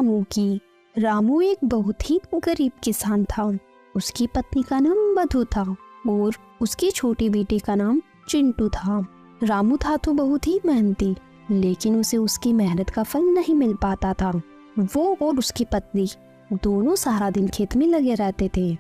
रामू की। रामू एक बहुत ही गरीब किसान था। उसकी पत्नी का नाम मधु था और उसके छोटे बेटे का नाम चिंटू था। रामू था तो बहुत ही मेहनती, लेकिन उसे उसकी मेहनत का फल नहीं मिल पाता था। वो और उसकी पत्नी दोनों सारा दिन खेत में लगे रहते थे।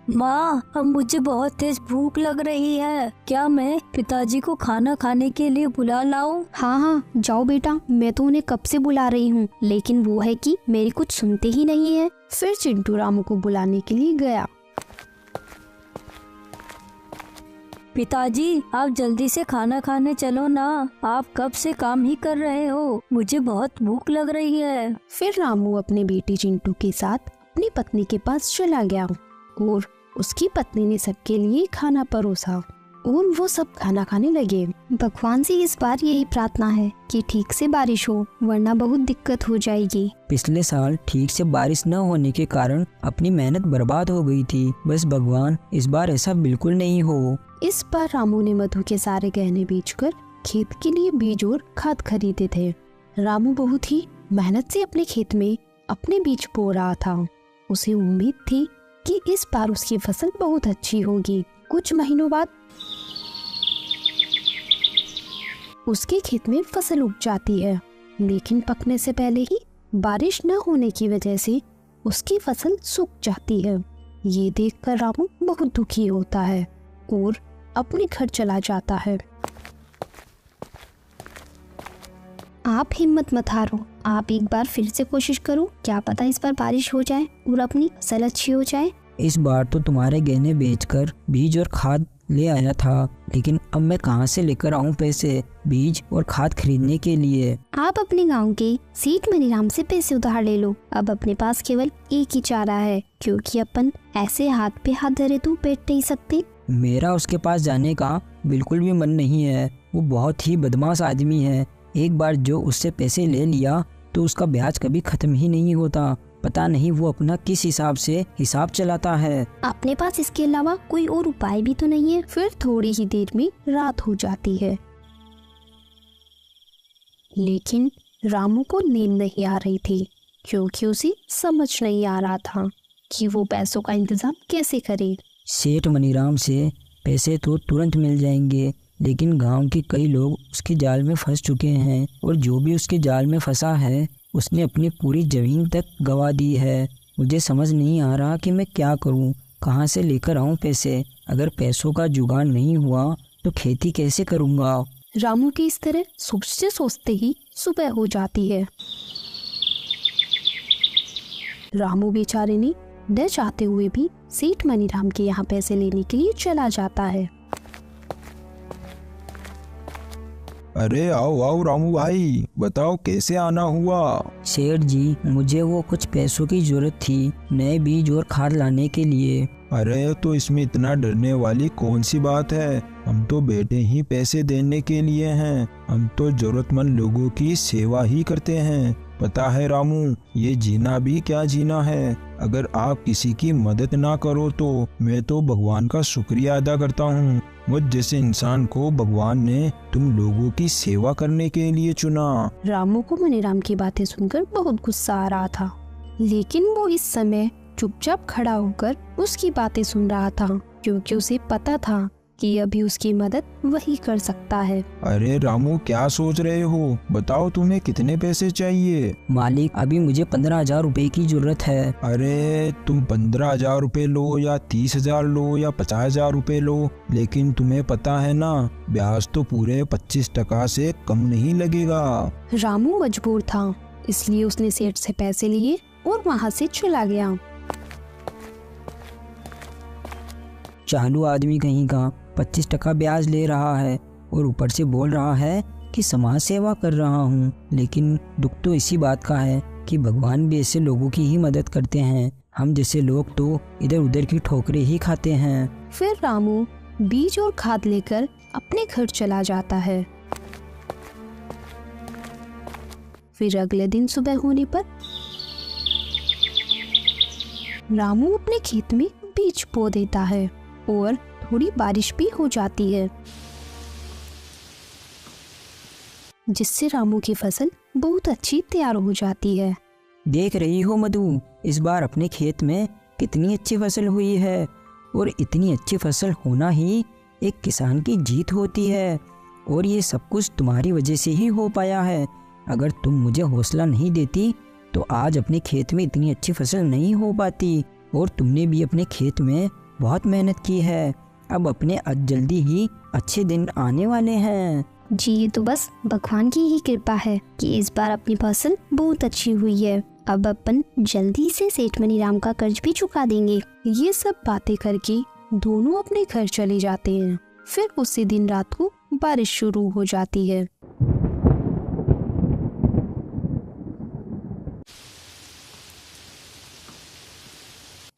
माँ, अब मुझे बहुत तेज भूख लग रही है। क्या मैं पिताजी को खाना खाने के लिए बुला लाऊं? हाँ हाँ, जाओ बेटा, मैं तो उन्हें कब से बुला रही हूँ, लेकिन वो है कि मेरी कुछ सुनते ही नहीं है। फिर चिंटू रामू को बुलाने के लिए गया। पिताजी, आप जल्दी से खाना खाने चलो ना। आप कब से काम ही कर रहे हो, मुझे बहुत भूख लग रही है। फिर रामू अपने बेटे चिंटू के साथ अपनी पत्नी के पास चला गया और उसकी पत्नी ने सबके लिए खाना परोसा और वो सब खाना खाने लगे। भगवान से इस बार यही प्रार्थना है कि ठीक से बारिश हो, वरना बहुत दिक्कत हो जाएगी। पिछले साल ठीक से बारिश न होने के कारण अपनी मेहनत बर्बाद हो गई थी। बस भगवान इस बार ऐसा बिल्कुल नहीं हो। इस बार रामू ने मधु के सारे गहने बेचकर खेत के लिए बीज और खाद खरीदे थे। रामू बहुत ही मेहनत से अपने खेत में अपने बीज बो रहा था। उसे उम्मीद थी कि इस बार उसकी फसल बहुत अच्छी होगी। कुछ महीनों बाद उसके खेत में फसल उग जाती है, लेकिन पकने से पहले ही बारिश न होने की वजह से उसकी फसल सूख जाती है। ये देखकर रामू बहुत दुखी होता है और अपने घर चला जाता है। आप हिम्मत मत हारो, आप एक बार फिर से कोशिश करो, क्या पता इस बार बारिश हो जाए और अपनी फसल अच्छी हो जाए। इस बार तो तुम्हारे गहने बेचकर बीज और खाद ले आया था, लेकिन अब मैं कहां से लेकर आऊं पैसे बीज और खाद खरीदने के लिए? आप अपने गांव के सेठ मनीराम से पैसे उधार ले लो। अब अपने पास केवल एक ही चारा है, क्योंकि अपन ऐसे हाथ पे हाथ धरे तो बैठ नहीं सकते। मेरा उसके पास जाने का बिल्कुल भी मन नहीं है। वो बहुत ही बदमाश आदमी है। एक बार जो उससे पैसे ले लिया तो उसका ब्याज कभी खत्म ही नहीं होता। पता नहीं वो अपना किस हिसाब से हिसाब चलाता है। अपने पास इसके अलावा कोई और उपाय भी तो नहीं है। फिर थोड़ी ही देर में रात हो जाती है, लेकिन रामू को नींद नहीं आ रही थी, क्योंकि उसे समझ नहीं आ रहा था कि वो पैसों का इंतजाम कैसे करे। सेठ मनीराम से पैसे तो तुरंत मिल जाएंगे, लेकिन गांव के कई लोग उसके जाल में फंस चुके हैं और जो भी उसके जाल में फंसा है उसने अपनी पूरी जमीन तक गंवा दी है। मुझे समझ नहीं आ रहा कि मैं क्या करूं, कहां से लेकर आऊं पैसे। अगर पैसों का जुगाड़ नहीं हुआ तो खेती कैसे करूंगा। रामू की इस तरह सोचते सोचते ही सुबह हो जाती है। रामू बेचारे ने न चाहते हुए भी सेठ मनीराम के यहाँ पैसे लेने के लिए चला जाता है। अरे आओ आओ रामू भाई, बताओ कैसे आना हुआ। सेठ जी, मुझे वो कुछ पैसों की जरूरत थी नए बीज और खाद लाने के लिए। अरे तो इसमें इतना डरने वाली कौन सी बात है। हम तो बैठे ही पैसे देने के लिए हैं। हम तो जरूरतमंद लोगों की सेवा ही करते हैं। पता है रामू, ये जीना भी क्या जीना है। अगर आप किसी की मदद ना करो तो मैं तो भगवान का शुक्रिया अदा करता हूँ। मुझ जैसे इंसान को भगवान ने तुम लोगों की सेवा करने के लिए चुना। रामू को मनीराम की बातें सुनकर बहुत गुस्सा आ रहा था, लेकिन वो इस समय चुपचाप खड़ा होकर उसकी बातें सुन रहा था, क्योंकि उसे पता था कि अभी उसकी मदद वही कर सकता है। अरे रामू, क्या सोच रहे हो, बताओ तुम्हें कितने पैसे चाहिए। मालिक, अभी मुझे 15,000 रुपए की जरूरत है। अरे तुम 15,000 रुपए लो या 30,000 लो या 50,000 रुपए लो, लेकिन तुम्हें पता है ना, ब्याज तो पूरे 25% से कम नहीं लगेगा। रामू मजबूर था, इसलिए उसने सेठ से पैसे लिए और वहाँ से चला गया। चालू आदमी कहीं का 25% ब्याज ले रहा है और ऊपर से बोल रहा है कि समाज सेवा कर रहा हूँ। लेकिन दुख तो इसी बात का है कि भगवान भी ऐसे लोगों की ही मदद करते हैं। हम जैसे लोग तो इधर उधर की ठोकरें ही खाते हैं। फिर रामू बीज और खाद लेकर अपने घर चला जाता है। फिर अगले दिन सुबह होने पर रामू अपने खेत में बीज बो देता है और थोड़ी बारिश भी हो जाती है। जिससे रामू की फसल बहुत अच्छी तैयार हो जाती है। देख रही हो मधु, इस बार अपने खेत में कितनी अच्छी फसल हुई है। और इतनी अच्छी फसल होना ही एक किसान की जीत होती है। और ये सब कुछ तुम्हारी वजह से ही हो पाया है। अगर तुम मुझे हौसला नहीं देती तो आज अपने खेत में इतनी अच्छी फसल नहीं हो पाती। और तुमने भी अपने खेत में बहुत मेहनत की है। अब अपने जल्दी ही अच्छे दिन आने वाले हैं। जी, ये तो बस भगवान की ही कृपा है कि इस बार अपनी फसल बहुत अच्छी हुई है। अब अपन जल्दी से सेठ मनीराम का कर्ज भी चुका देंगे। ये सब बातें करके दोनों अपने घर चले जाते हैं। फिर उसी दिन रात को बारिश शुरू हो जाती है।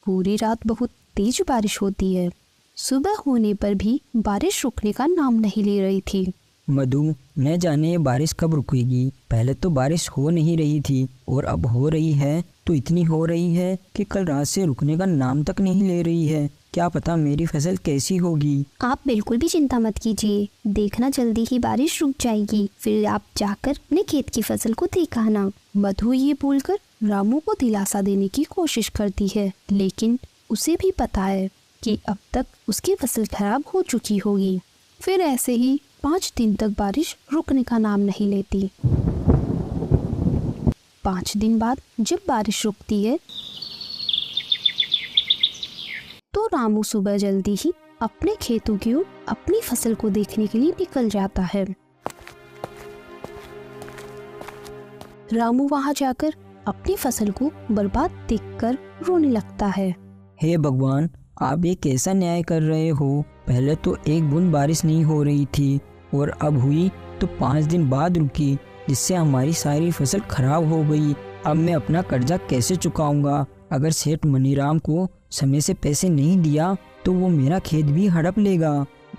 पूरी रात बहुत तेज बारिश होती है। सुबह होने पर भी बारिश रुकने का नाम नहीं ले रही थी। मधु, न जाने ये बारिश कब रुकेगी। पहले तो बारिश हो नहीं रही थी और अब हो रही है तो इतनी हो रही है कि कल रात से रुकने का नाम तक नहीं ले रही है। क्या पता मेरी फसल कैसी होगी। आप बिल्कुल भी चिंता मत कीजिए, देखना जल्दी ही बारिश रुक जाएगी। फिर आप जाकर अपने खेत की फसल को देख आना। मधु ये बोलकर रामू को दिलासा देने की कोशिश करती है, लेकिन उसे भी पता है कि अब तक उसकी फसल खराब हो चुकी होगी। फिर ऐसे ही 5 दिन तक बारिश रुकने का नाम नहीं लेती। 5 दिन बाद जब बारिश रुकती है तो रामू सुबह जल्दी ही अपने खेतों की ओर अपनी फसल को देखने के लिए निकल जाता है। रामू वहां जाकर अपनी फसल को बर्बाद देखकर रोने लगता है। हे भगवान, आप ये कैसा न्याय कर रहे हो। पहले तो एक बूंद बारिश नहीं हो रही थी और अब हुई तो 5 दिन बाद रुकी, जिससे हमारी सारी फसल खराब हो गई। अब मैं अपना कर्जा कैसे चुकाऊंगा। अगर सेठ मनीराम को समय से पैसे नहीं दिया तो वो मेरा खेत भी हड़प लेगा।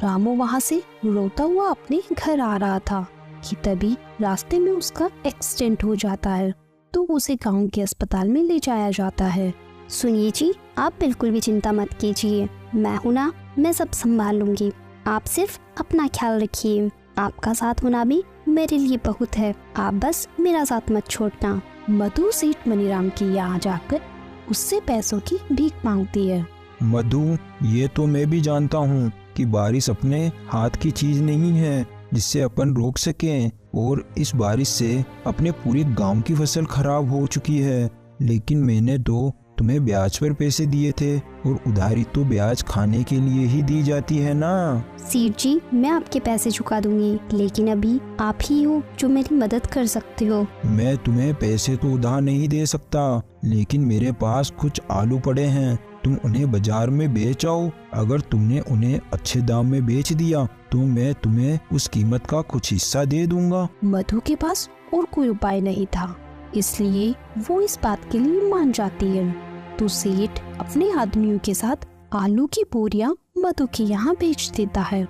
रामू वहां से रोता हुआ अपने घर आ रहा था कि तभी रास्ते में उसका एक्सीडेंट हो जाता है, तो उसे गांव के अस्पताल में ले जाया जाता है। सुनिए जी, आप बिल्कुल भी चिंता मत कीजिए, मैं हूं ना, मैं सब संभाल लूंगी। आप सिर्फ अपना ख्याल रखिए। आपका साथ होना भी मेरे लिए बहुत है, आप बस मेरा साथ मत छोड़ना। मधु सेठ मनीराम के यहाँ जाकर उससे पैसों की भीख मांगती है। मधु, ये तो मैं भी जानता हूँ कि बारिश अपने हाथ की चीज नहीं है जिससे अपन रोक सकें, और इस बारिश से अपने पूरे गांव की फसल खराब हो चुकी है। लेकिन मैंने तो तुम्हें ब्याज पर पैसे दिए थे, और उधारी तो ब्याज खाने के लिए ही दी जाती है ना। सेठ जी, मैं आपके पैसे चुका दूंगी, लेकिन अभी आप ही हो जो मेरी मदद कर सकते हो। मैं तुम्हें पैसे तो उधार नहीं दे सकता, लेकिन मेरे पास कुछ आलू पड़े हैं, तुम उन्हें बाजार में बेच आओ। अगर तुमने उन्हें अच्छे दाम में बेच दिया तो मैं तुम्हें उस कीमत का कुछ हिस्सा दे दूंगा। मधु के पास और कोई उपाय नहीं था, इसलिए वो इस बात के लिए मान जाती है। तो सेठ अपने आदमियों के साथ आलू की बोरियां मधु के यहाँ बेच देता है।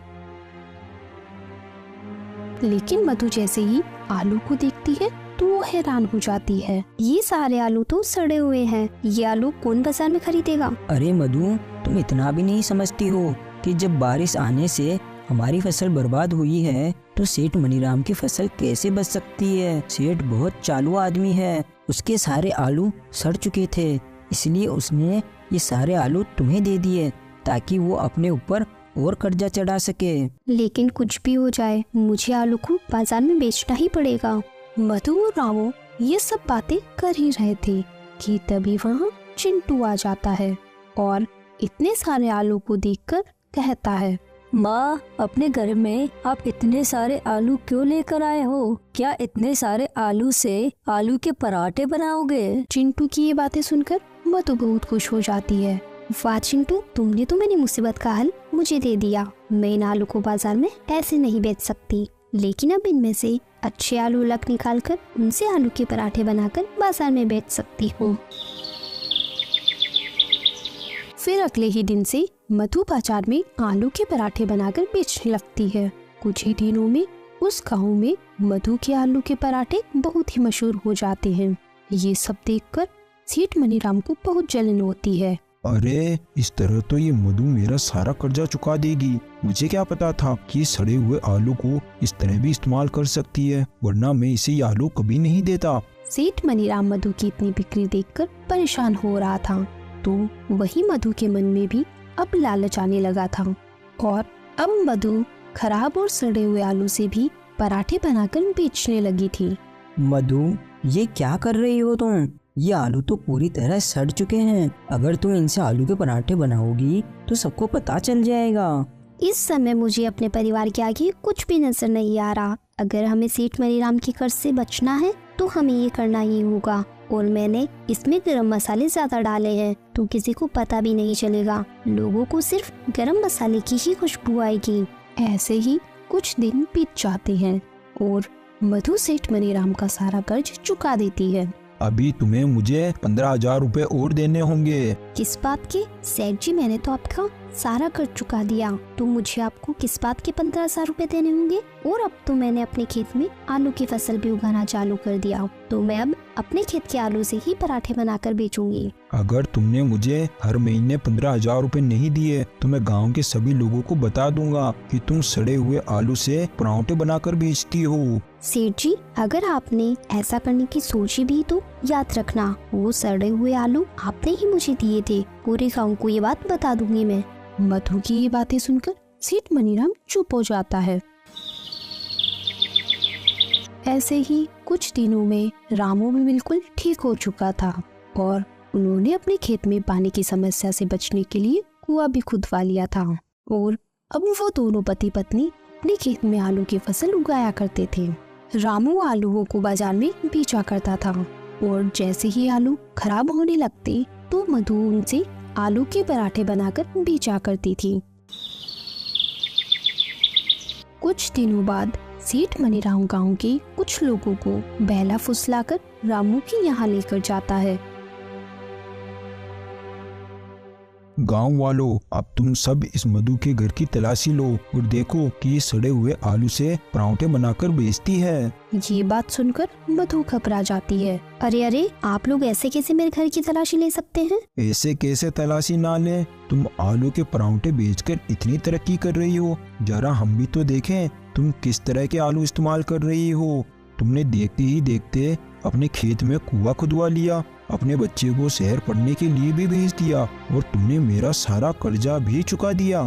लेकिन मधु जैसे ही आलू को देखती है तो वो हैरान हो जाती है। ये सारे आलू तो सड़े हुए हैं, ये आलू कौन बाजार में खरीदेगा। अरे मधु, तुम इतना भी नहीं समझती हो कि जब बारिश आने से हमारी फसल बर्बाद हुई है तो सेठ मनीराम की फसल कैसे बच सकती है। सेठ बहुत चालू आदमी है, उसके सारे आलू सड़ चुके थे, इसलिए उसने ये सारे आलू तुम्हें दे दिए ताकि वो अपने ऊपर और कर्जा चढ़ा सके। लेकिन कुछ भी हो जाए, मुझे आलू को बाजार में बेचना ही पड़ेगा। मधु और रामू ये सब बातें कर ही रहे थे कि तभी वहाँ चिंटू आ जाता है और इतने सारे आलू को देखकर कहता है, माँ, अपने घर में आप इतने सारे आलू क्यों लेकर आए हो? क्या इतने सारे आलू से आलू के पराठे बनाओगे? चिंटू की ये बातें सुनकर मधु बहुत खुश हो जाती है। वाह चिंटू, तुमने तो मेरी मुसीबत का हल मुझे दे दिया। मैं इन आलू को बाजार में ऐसे नहीं बेच सकती, लेकिन अब इनमें से अच्छे आलू अलग निकाल कर उनसे आलू के पराठे बनाकर बाजार में बेच सकती हूँ। फिर अगले ही दिन से मधु बाजार में आलू के पराठे बनाकर बेचने लगती है। कुछ ही दिनों में उस गांव में मधु के आलू के पराठे बहुत ही मशहूर हो जाते हैं। ये सब देखकर सेठ मनीराम को बहुत जलन होती है अरे इस तरह तो ये मधु मेरा सारा कर्जा चुका देगी। मुझे क्या पता था कि सड़े हुए आलू को इस तरह भी इस्तेमाल कर सकती है, वरना मैं इसे ये आलू कभी नहीं देता। सेठ मनीराम मधु की इतनी बिक्री देखकर परेशान हो रहा था, तो वही मधु के मन में भी अब लालच आने लगा था और अब मधु खराब और सड़े हुए आलू से भी पराठे बनाकर बेचने लगी थी। मधु, ये क्या कर रही हो तुम? ये आलू तो पूरी तरह सड़ चुके हैं। अगर तुम इनसे आलू के पराठे बनाओगी तो सबको पता चल जाएगा। इस समय मुझे अपने परिवार के आगे कुछ भी नजर नहीं आ रहा। अगर हमें सेठ मनीराम के कर्ज से बचना है तो हमें ये करना ही होगा। और मैंने इसमें गरम मसाले ज्यादा डाले हैं तो किसी को पता भी नहीं चलेगा। लोगों को सिर्फ गरम मसाले की ही खुशबू आएगी। ऐसे ही कुछ दिन बीत जाते हैं और मधु सेठ मनीराम का सारा कर्ज चुका देती है। अभी तुम्हें मुझे 15,000 रुपए और देने होंगे। किस बात के? सेठ जी, मैंने तो आपका सारा कर्ज चुका दिया, तो मुझे आपको किस बात के 15,000 रुपए देने होंगे? और अब तो मैंने अपने खेत में आलू की फसल भी उगाना चालू कर दिया, तो मैं अब अपने खेत के आलू से ही पराठे बनाकर बेचूंगी। अगर तुमने मुझे हर महीने 15,000 रुपए नहीं दिए तो मैं गांव के सभी लोगों को बता दूंगा कि तुम सड़े हुए आलू से पराठे बनाकर बेचती हो। सेठ जी, अगर आपने ऐसा करने की सोची भी तो याद रखना, वो सड़े हुए आलू आपने ही मुझे दिए थे। पूरे गांव को ये बात बता दूंगी मैं। मधु की ये बातें सुनकर सेठ मनीराम चुप हो जाता है। ऐसे ही कुछ दिनों में रामू भी बिल्कुल ठीक हो चुका था और उन्होंने अपने खेत में पानी की समस्या से बचने के लिए कुआं भी खुदवा लिया था। और अब वो दोनों पति पत्नी अपने खेत में आलू की फसल उगाया करते थे। रामू आलूओं को बाजार में बेचा करता था और जैसे ही आलू खराब होने लगते तो मधु उनसे आलू के पराठे बनाकर बेचा करती थी। कुछ दिनों बाद सेठ मनीराम गांव के कुछ लोगों को बहला फुसलाकर रामू के यहाँ लेकर जाता है। गांव वालों, अब तुम सब इस मधु के घर की तलाशी लो और देखो कि ये सड़े हुए आलू से पराठे बनाकर बेचती है। ये बात सुनकर मधु घबरा जाती है। अरे, आप लोग ऐसे कैसे मेरे घर की तलाशी ले सकते हैं? ऐसे कैसे तलाशी ना ले? तुम आलू के पराठे बेचकर इतनी तरक्की कर रही हो, जरा हम भी तो देखें तुम किस तरह के आलू इस्तेमाल कर रही हो। तुमने देखते ही देखते अपने खेत में कुआं खुदवा लिया, अपने बच्चे को शहर पढ़ने के लिए भी भेज दिया और तुमने मेरा सारा कर्जा भी चुका दिया।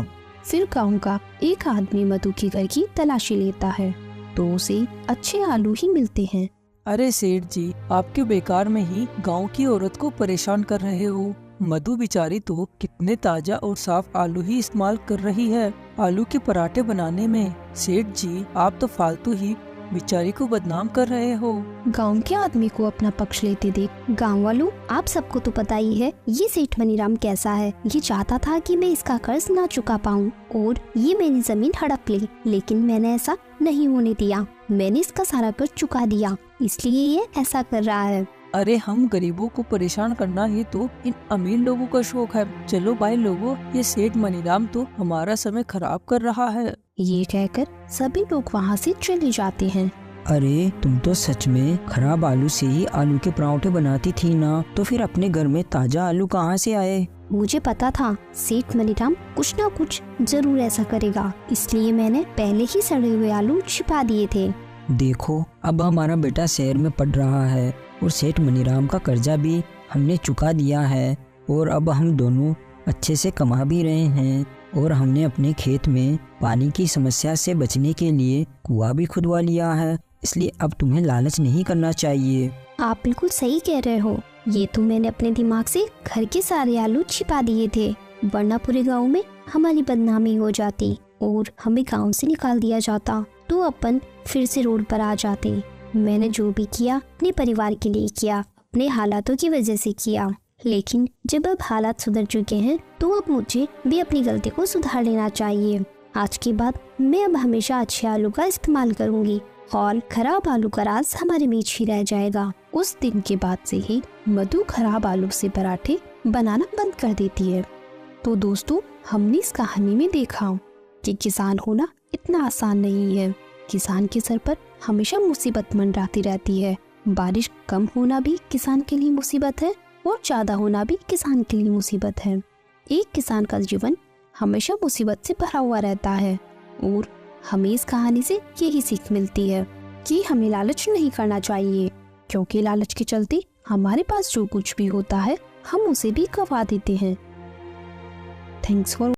फिर गांव का एक आदमी मधु के घर की तलाशी लेता है तो उसे अच्छे आलू ही मिलते हैं। अरे सेठ जी, आपके बेकार में ही गांव की औरत को परेशान कर रहे हो। मधु बेचारी तो कितने ताजा और साफ आलू ही इस्तेमाल कर रही है आलू के पराठे बनाने में। सेठ जी, आप तो फालतू ही बेचारी को बदनाम कर रहे हो। गांव के आदमी को अपना पक्ष लेते देख, गांव वालों, आप सबको तो पता ही है ये सेठ मनीराम कैसा है। ये चाहता था कि मैं इसका कर्ज ना चुका पाऊं और ये मेरी जमीन हड़प ले, लेकिन मैंने ऐसा नहीं होने दिया। मैंने इसका सारा कर्ज चुका दिया, इसलिए ये ऐसा कर रहा है। अरे, हम गरीबों को परेशान करना ही तो इन अमीर लोगों का शौक है। चलो भाई लोगों, ये सेठ मनीराम तो हमारा समय खराब कर रहा है। ये कहकर सभी लोग वहाँ से चले जाते हैं। अरे, तुम तो सच में खराब आलू से ही आलू के पराठे बनाती थी ना, तो फिर अपने घर में ताजा आलू कहाँ से आए? मुझे पता था सेठ मनीराम कुछ ना कुछ जरूर ऐसा करेगा, इसलिए मैंने पहले ही सड़े हुए आलू छिपा दिए थे। देखो, अब हमारा बेटा शहर में पढ़ रहा है और सेठ मनीराम का कर्जा भी हमने चुका दिया है और अब हम दोनों अच्छे से कमा भी रहे हैं और हमने अपने खेत में पानी की समस्या से बचने के लिए कुआं भी खुदवा लिया है। इसलिए अब तुम्हें लालच नहीं करना चाहिए। आप बिल्कुल सही कह रहे हो। ये तो मैंने अपने दिमाग से घर के सारे आलू छिपा दिए थे, वरना पूरे गांव में हमारी बदनामी हो जाती और हमें गांव से निकाल दिया जाता, तो अपन फिर से रोड पर आ जाते। मैंने जो भी किया अपने परिवार के लिए किया, अपने हालातों की वजह से किया, लेकिन जब अब हालात सुधर चुके हैं तो अब मुझे भी अपनी गलती को सुधार लेना चाहिए। आज के बाद मैं अब हमेशा अच्छे आलू का इस्तेमाल करूंगी और खराब आलू का राज हमारे बीच ही रह जाएगा। उस दिन के बाद से ही मधु खराब आलू से पराठे बनाना बंद कर देती है। तो दोस्तों, हमने इस कहानी में देखा कि किसान होना इतना आसान नहीं है। किसान के सर पर हमेशा मुसीबत मंडराती रहती है। बारिश कम होना भी किसान के लिए मुसीबत है और ज्यादा होना भी किसान के लिए मुसीबत है। एक किसान का जीवन हमेशा मुसीबत से भरा हुआ रहता है और हमें इस कहानी से यही सीख मिलती है कि हमें लालच नहीं करना चाहिए, क्योंकि लालच के चलते हमारे पास जो कुछ भी होता है हम उसे भी गवा देते हैं। Thanks for